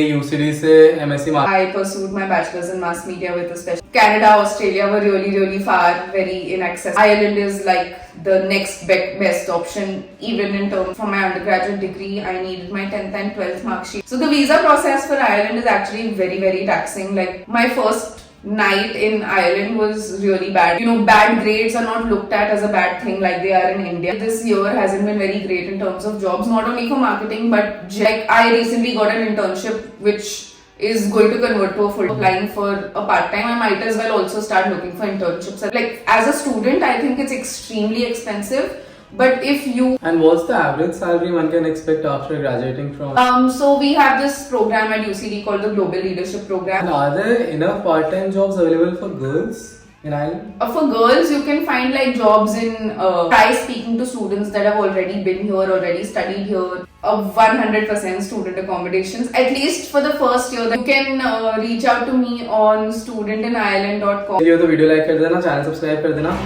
UCD से MSc I pursued my bachelor's in mass media with a special. Canada, Australia were really far, very inaccessible. Ireland is like the next best option, even in terms for my undergraduate degree. I needed my 10th and 12th mark sheet. So the visa process for Ireland is actually very taxing. Like my first night in Ireland was really bad. Bad grades are not looked at as a bad thing like they are in India. This year hasn't been very great in terms of jobs, not only for marketing, but like I recently got an internship which is going to convert to a full. Applying for a part-time, I might as well also start looking for internships. Like as a student, I think it's extremely expensive. But if you... And what's the average salary one can expect after graduating from? So we have this program at UCD called the Global Leadership Program. And are there enough part-time jobs available for girls in Ireland? For girls, you can find like jobs in try speaking to students that have already been here, already studied here. 100% student accommodations, at least for the first year. You can reach out to me on studentinireland.com. ये तो video like कर देना, channel subscribe कर देना.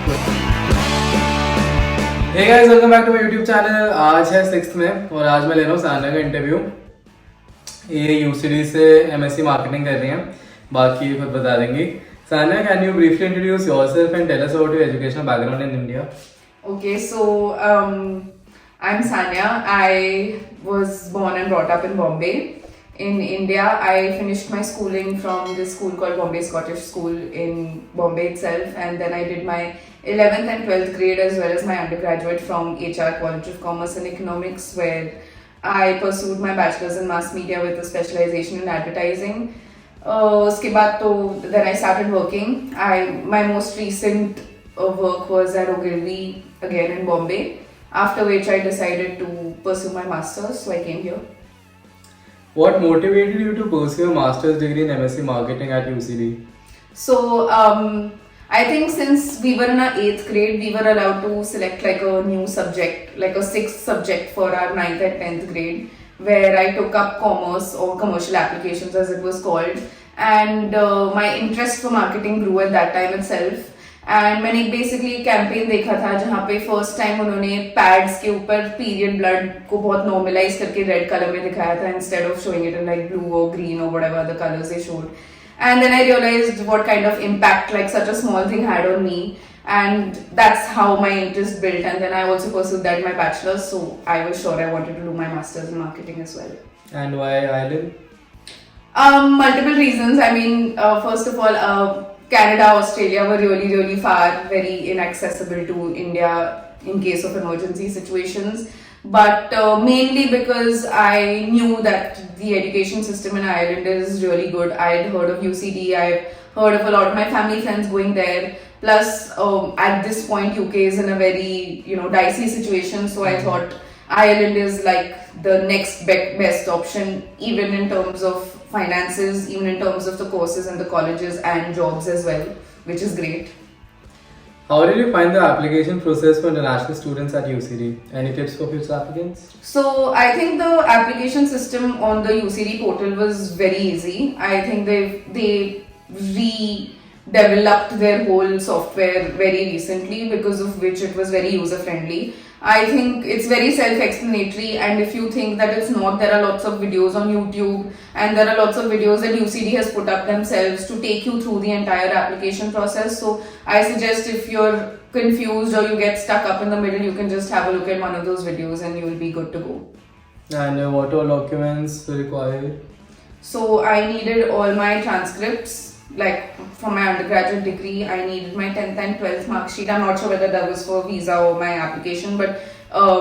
Hey guys, welcome back to my YouTube channel. आज है 6th में और आज मैं ले रहा हूँ सान्या का इंटरव्यू. ये UCD से MSc मार्केटिंग कर रही हैं, बाकी खुद बता देंगी. Sanya, can you briefly introduce yourself and tell us about your educational background in India? Okay, so I'm Sanya. I was born and brought up in Bombay. In India, I finished my schooling from this school called Bombay Scottish School in Bombay itself, and then I did my 11th and 12th grade as well as my undergraduate from HR College of Commerce and Economics, where I pursued my bachelor's in mass media with a specialization in advertising. उसके बाद तो then I started working. My most recent work was at Ogilvy again in Bombay. After which I decided to pursue my master's, so I came here. What motivated you to pursue a master's degree in MSc Marketing at UCD? So I think since we were in our 8th grade, we were allowed to select like a new subject, like a 6th subject for our 9th and 10th grade, where I took up commerce or commercial applications as it was called, and my interest for marketing grew at that time itself. And मैंने basically campaign देखा था जहाँ पे first time उन्होंने pads के ऊपर period blood को बहुत normalize करके red color में दिखाया था instead of showing it in like blue or green or whatever the colors they showed. And then I realized what kind of impact like such a small thing had on me, and that's how my interest built. And then I also pursued that in my bachelor's, so I was sure I wanted to do my master's in marketing as well. And why Ireland? Multiple reasons. I mean, first of all, Canada, Australia were really far, very inaccessible to India in case of emergency situations. But mainly because I knew that the education system in Ireland is really good. I had heard of UCD, I've heard of a lot of my family friends going there. Plus, at this point, UK is in a very dicey situation. So I thought Ireland is like the next best option, even in terms of finances, even in terms of the courses and the colleges and jobs as well, which is great. How did you find the application process for international students at UCD? Any tips for future applicants? So I think the application system on the UCD portal was very easy. I think they redeveloped their whole software very recently, because of which it was very user friendly. I think it's very self-explanatory, and if you think that it's not, there are lots of videos on YouTube, and there are lots of videos that UCD has put up themselves to take you through the entire application process. So I suggest if you're confused or you get stuck up in the middle, you can just have a look at one of those videos and you'll be good to go. And what all documents were required? So I needed all my transcripts. Like from my undergraduate degree, I needed my 10th and 12th mark sheet. I'm not sure whether that was for visa or my application, but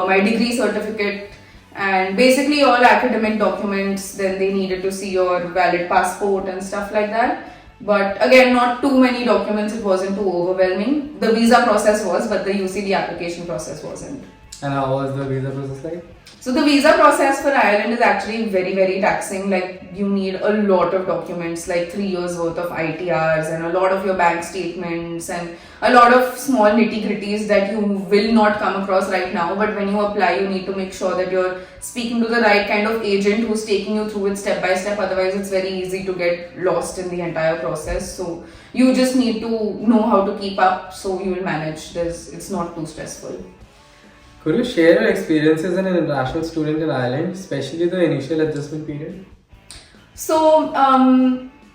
my degree certificate and basically all academic documents. Then they needed to see your valid passport and stuff like that. But again, not too many documents, it wasn't too overwhelming. The visa process was, but the UCD application process wasn't. And how was the visa process like? So the visa process for Ireland is actually very taxing. Like you need a lot of documents, like 3 years worth of ITRs and a lot of your bank statements and a lot of small nitty-gritties that you will not come across right now. But when you apply, you need to make sure that you're speaking to the right kind of agent who's taking you through it step by step. Otherwise, it's very easy to get lost in the entire process. So you just need to know how to keep up, so you will manage this. It's not too stressful. Could you share your experiences as an international student in Ireland, especially the initial adjustment period? So,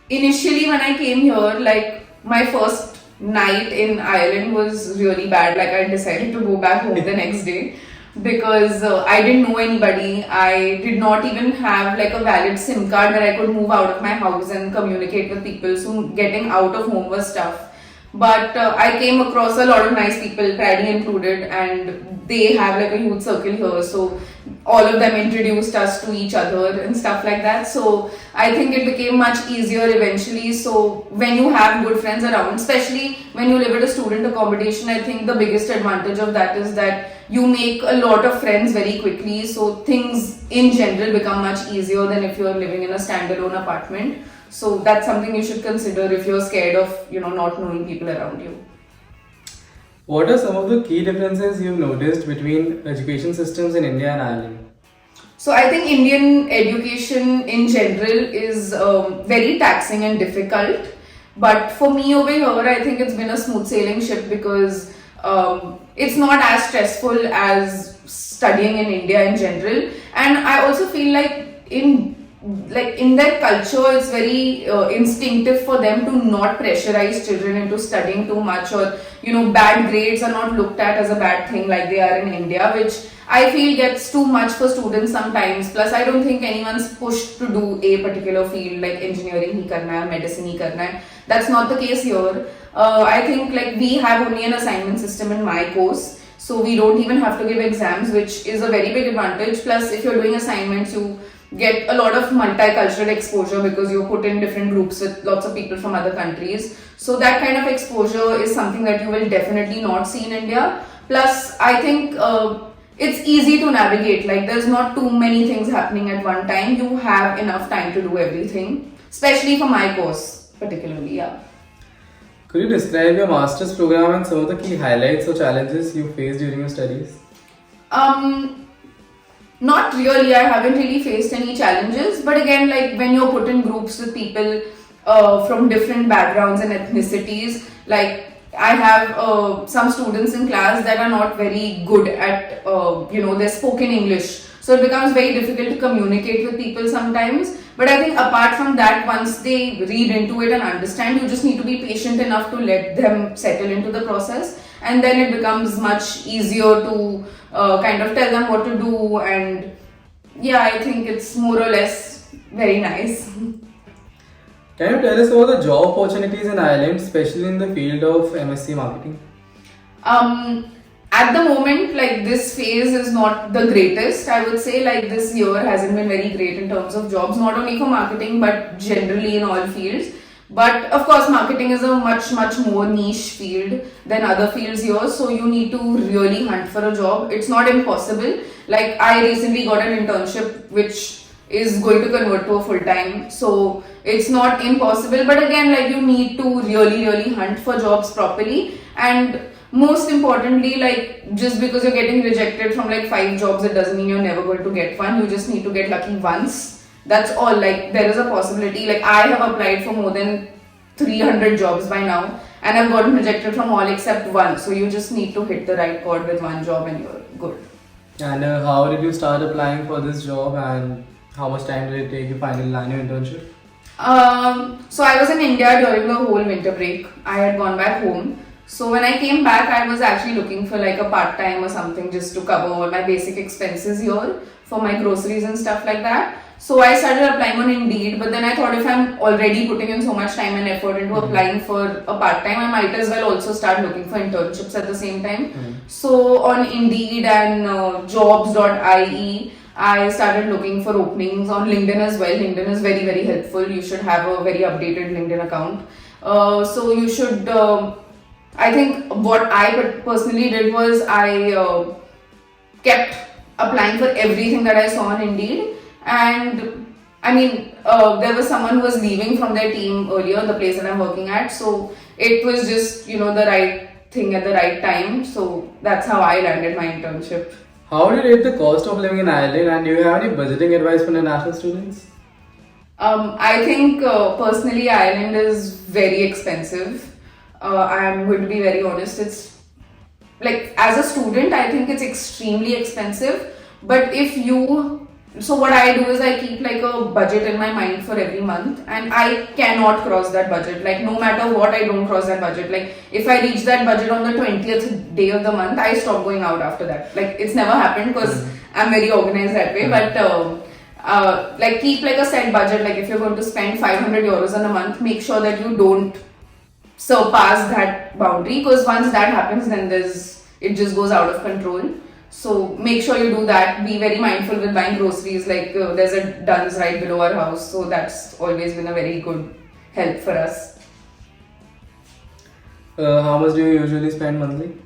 initially when I came here, like my first night in Ireland was really bad. Like I decided to go back home the next day because I didn't know anybody. I did not even have like a valid SIM card where I could move out of my house and communicate with people. So getting out of home was tough. But I came across a lot of nice people, Paddy included, and they have like a huge circle here. So all of them introduced us to each other and stuff like that. So I think it became much easier eventually. So when you have good friends around, especially when you live at a student accommodation, I think the biggest advantage of that is that you make a lot of friends very quickly. So things in general become much easier than if you're living in a standalone apartment. So that's something you should consider if you're scared of, not knowing people around you. What are some of the key differences you've noticed between education systems in India and Ireland? So I think Indian education in general is very taxing and difficult. But for me over here, I think it's been a smooth sailing ship because it's not as stressful as studying in India in general. And I also feel like in their culture, it's very instinctive for them to not pressurize children into studying too much, or bad grades are not looked at as a bad thing like they are in India, which I feel gets too much for students sometimes. Plus, I don't think anyone's pushed to do a particular field like engineering hi karna hai, medicine hi karna hai. That's not the case here. I think like we have only an assignment system in my course. So we don't even have to give exams, which is a very big advantage. Plus, if you're doing assignments, you get a lot of multicultural exposure because you're put in different groups with lots of people from other countries. So that kind of exposure is something that you will definitely not see in India. Plus, I think it's easy to navigate. Like there's not too many things happening at one time. You have enough time to do everything, especially for my course particularly. Yeah. Could you describe your master's program and some of the key highlights or challenges you faced during your studies? Not really. I haven't really faced any challenges. But again, like when you're put in groups with people from different backgrounds and ethnicities, like I have some students in class that are not very good at, their spoken English. So it becomes very difficult to communicate with people sometimes. But I think apart from that, once they read into it and understand, you just need to be patient enough to let them settle into the process. And then it becomes much easier to kind of tell them what to do. And yeah, I think it's more or less very nice. Can you tell us about the job opportunities in Ireland, especially in the field of MSc marketing? At the moment, like this phase is not the greatest. I would say like this year hasn't been very great in terms of jobs, not only for marketing but generally in all fields. But of course, marketing is a much more niche field than other fields here. So you need to really hunt for a job. It's not impossible. Like I recently got an internship which is going to convert to a full time. So it's not impossible. But again, like you need to really hunt for jobs properly. And most importantly, like just because you're getting rejected from like 5 jobs, it doesn't mean you're never going to get one. You just need to get lucky once. That's all. Like there is a possibility. Like I have applied for more than 300 jobs by now and I've gotten rejected from all except one. So you just need to hit the right chord with one job and you're good. And how did you start applying for this job, and how much time did it take you finally land your internship? So I was in India during the whole winter break. I had gone back home. So when I came back, I was actually looking for like a part-time or something just to cover all my basic expenses here for my groceries and stuff like that. So I started applying on Indeed, but then I thought if I'm already putting in so much time and effort into applying for a part-time, I might as well also start looking for internships at the same time. So on Indeed and jobs.ie, I started looking for openings on LinkedIn as well. LinkedIn is very helpful. You should have a very updated LinkedIn account. So you should... I think what I personally did was I kept applying for everything that I saw on Indeed, and I mean there was someone who was leaving from their team earlier, the place that I'm working at, so it was just the right thing at the right time. So that's how I landed my internship. How do you rate the cost of living in Ireland, and do you have any budgeting advice for international students? I think personally Ireland is very expensive. I'm going to be very honest. It's like as a student, I think it's extremely expensive. But if you so what I do is I keep like a budget in my mind for every month, and I cannot cross that budget. Like no matter what, I don't cross that budget. Like if I reach that budget on the 20th day of the month, I stop going out after that. Like it's never happened because I'm very organized that way. But like keep like a set budget. Like if you're going to spend 500 euros in a month, make sure that you don't surpass that boundary, because once that happens, then it just goes out of control. So make sure you do that. Be very mindful with buying groceries. Like there's a Duns right below our house, so that's always been a very good help for us. How much do you usually spend monthly?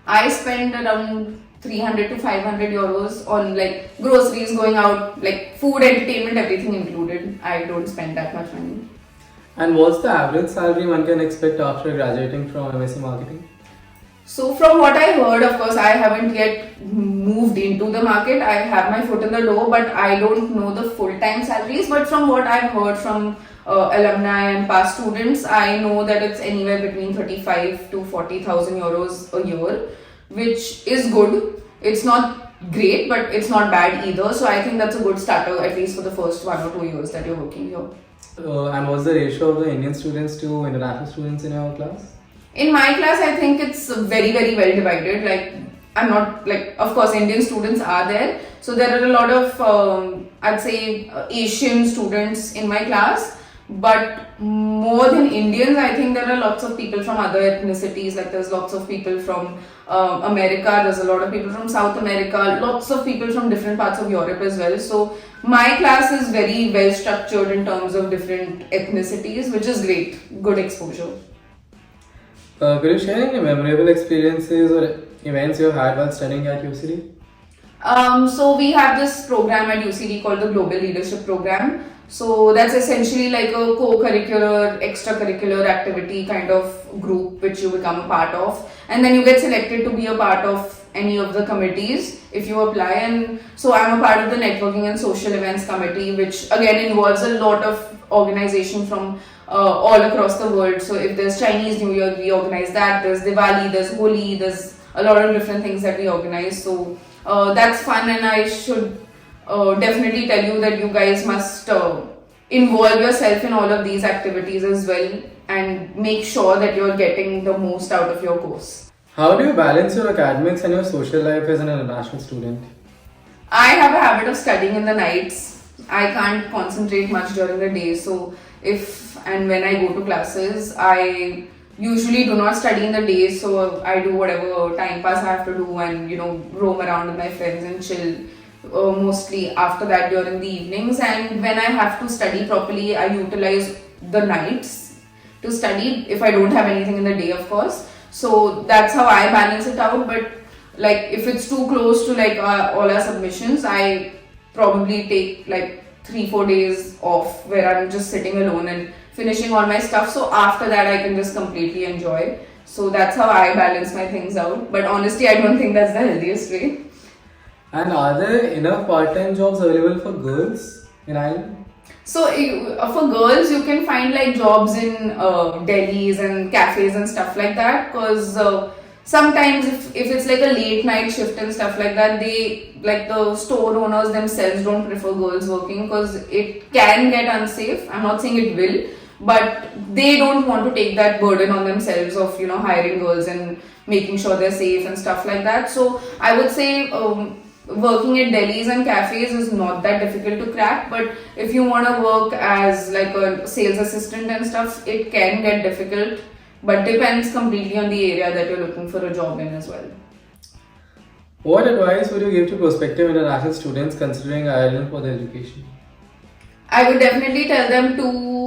I spend around 300 to 500 euros on like groceries, going out, like food, entertainment, everything included. I don't spend that much money. And what's the average salary one can expect after graduating from MSc Marketing? So from what I heard, of course, I haven't yet moved into the market. I have my foot in the door, but I don't know the full-time salaries. But from what I've heard from alumni and past students, I know that it's anywhere between 35 to 40,000 euros a year, which is good. It's not great, but it's not bad either. So I think that's a good starter, at least for the first 1 or 2 years that you're working here. And what's the ratio of the Indian students to international students in your class? In my class, I think it's very, very well divided. Like, I'm not like, of course, Indian students are there. So there are a lot of, I'd say, Asian students in my class. But more than Indians, I think there are lots of people from other ethnicities. Like, there's lots of people from America. There's a lot of people from South America. Lots of people from different parts of Europe as well. So my class is very well structured in terms of different ethnicities, which is great. Good exposure. Could you share any memorable experiences or events you had while studying at UCD? So we have this program at UCD called the Global Leadership Program. So that's essentially like a co-curricular, extracurricular activity kind of group which you become a part of, and then you get selected to be a part of any of the committees if you apply. And so I'm a part of the networking and social events committee, which again involves a lot of organization from all across the world. So if there's Chinese New Year, we organize that. There's Diwali, there's Holi, there's a lot of different things that we organize. So that's fun, and I should definitely tell you that you guys must involve yourself in all of these activities as well, and make sure that you're getting the most out of your course. How do you balance your academics and your social life as an international student? I have a habit of studying in the nights. I can't concentrate much during the day, so if and when I go to classes, I usually do not study in the day, so I do whatever time pass I have to do and roam around with my friends and chill. Mostly after that during the evenings, and when I have to study properly, I utilize the nights to study if I don't have anything in the day, of course. So that's how I balance it out. But like if it's too close to like all our submissions, I probably take like 3-4 days off where I'm just sitting alone and finishing all my stuff. So after that, I can just completely enjoy. So that's how I balance my things out. But honestly, I don't think that's the healthiest way. And are there enough part-time jobs available for girls in Ireland? So for girls, you can find like jobs in delis and cafes and stuff like that, because sometimes if it's like a late night shift and stuff like that, they like the store owners themselves don't prefer girls working because it can get unsafe. I'm not saying it will, but they don't want to take that burden on themselves of hiring girls and making sure they're safe and stuff like that. So I would say working at delis and cafes is not that difficult to crack, but if you want to work as like a sales assistant and stuff, it can get difficult, but depends completely on the area that you're looking for a job in as well. What advice would you give to prospective international students considering Ireland for their education? I would definitely tell them to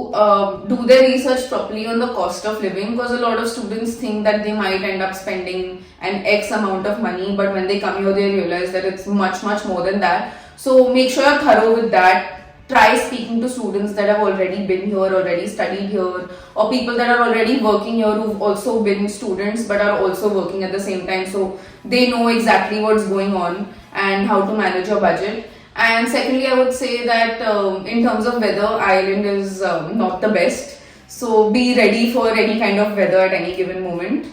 do their research properly on the cost of living, because a lot of students think that they might end up spending an X amount of money, but when they come here they realize that it's much more than that. So make sure you're thorough with that. Try speaking to students that have already been here, already studied here, or people that are already working here who've also been students but are also working at the same time, so they know exactly what's going on and how to manage your budget. And secondly, I would say that in terms of weather, Ireland is not the best. So be ready for any kind of weather at any given moment.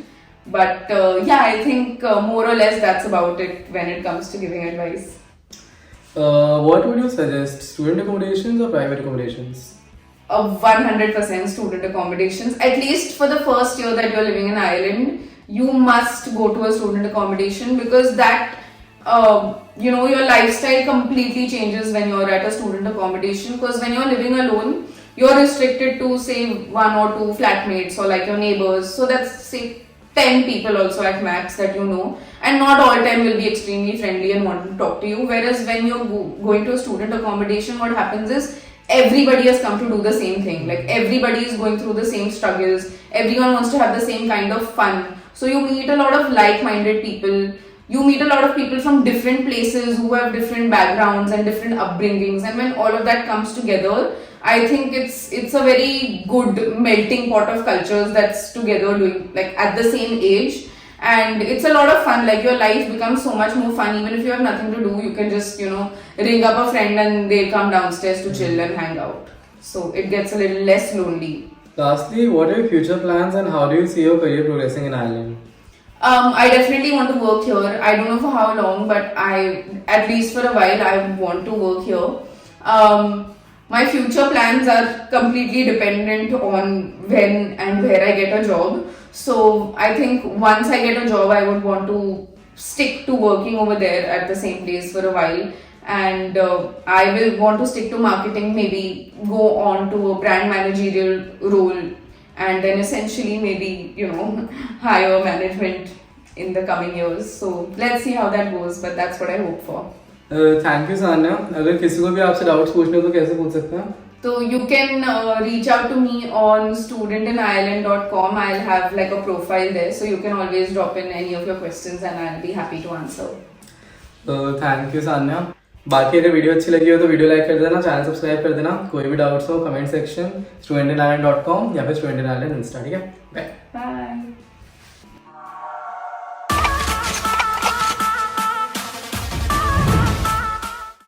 But yeah, I think more or less that's about it when it comes to giving advice. What would you suggest? Student accommodations or private accommodations? 100% student accommodations. At least for the first year that you're living in Ireland, you must go to a student accommodation because that, your lifestyle completely changes when you're at a student accommodation. Because when you're living alone, you're restricted to say 1 or 2 flatmates or like your neighbors. So that's say 10 people also at max that you know, and not all 10 will be extremely friendly and want to talk to you. Whereas when you're going to a student accommodation, what happens is everybody has come to do the same thing. Like everybody is going through the same struggles. Everyone wants to have the same kind of fun. So you meet a lot of like-minded people. You meet a lot of people from different places who have different backgrounds and different upbringings. And when all of that comes together, I think it's a very good melting pot of cultures that's together doing like at the same age. And it's a lot of fun. Like your life becomes so much more fun. Even if you have nothing to do, you can just ring up a friend and they'll come downstairs to chill and hang out. So it gets a little less lonely. Lastly, what are your future plans and how do you see your career progressing in Ireland? I definitely want to work here. I don't know for how long, but at least for a while, I want to work here. My future plans are completely dependent on when and where I get a job. So I think once I get a job, I would want to stick to working over there at the same place for a while. And I will want to stick to marketing, maybe go on to a brand managerial role, and then essentially maybe, hire management in the coming years. So let's see how that goes, but that's what I hope for. Thank you, Sanya. अगर किसी को भी आपसे doubts पूछने हो तो कैसे पूछ सकते हैं? So you can reach out to me on studentinireland.com. I'll have like a profile there, so you can always drop in any of your questions and I'll be happy to answer. Thank you, Sanya. बाकी अगर video अच्छी लगी हो तो video like कर देना, channel subscribe कर देना. कोई भी डाउट्स हो कमेंट सेक्शन studentinireland.com या फिर studentinireland इंस्टा. ठीक है, बाय.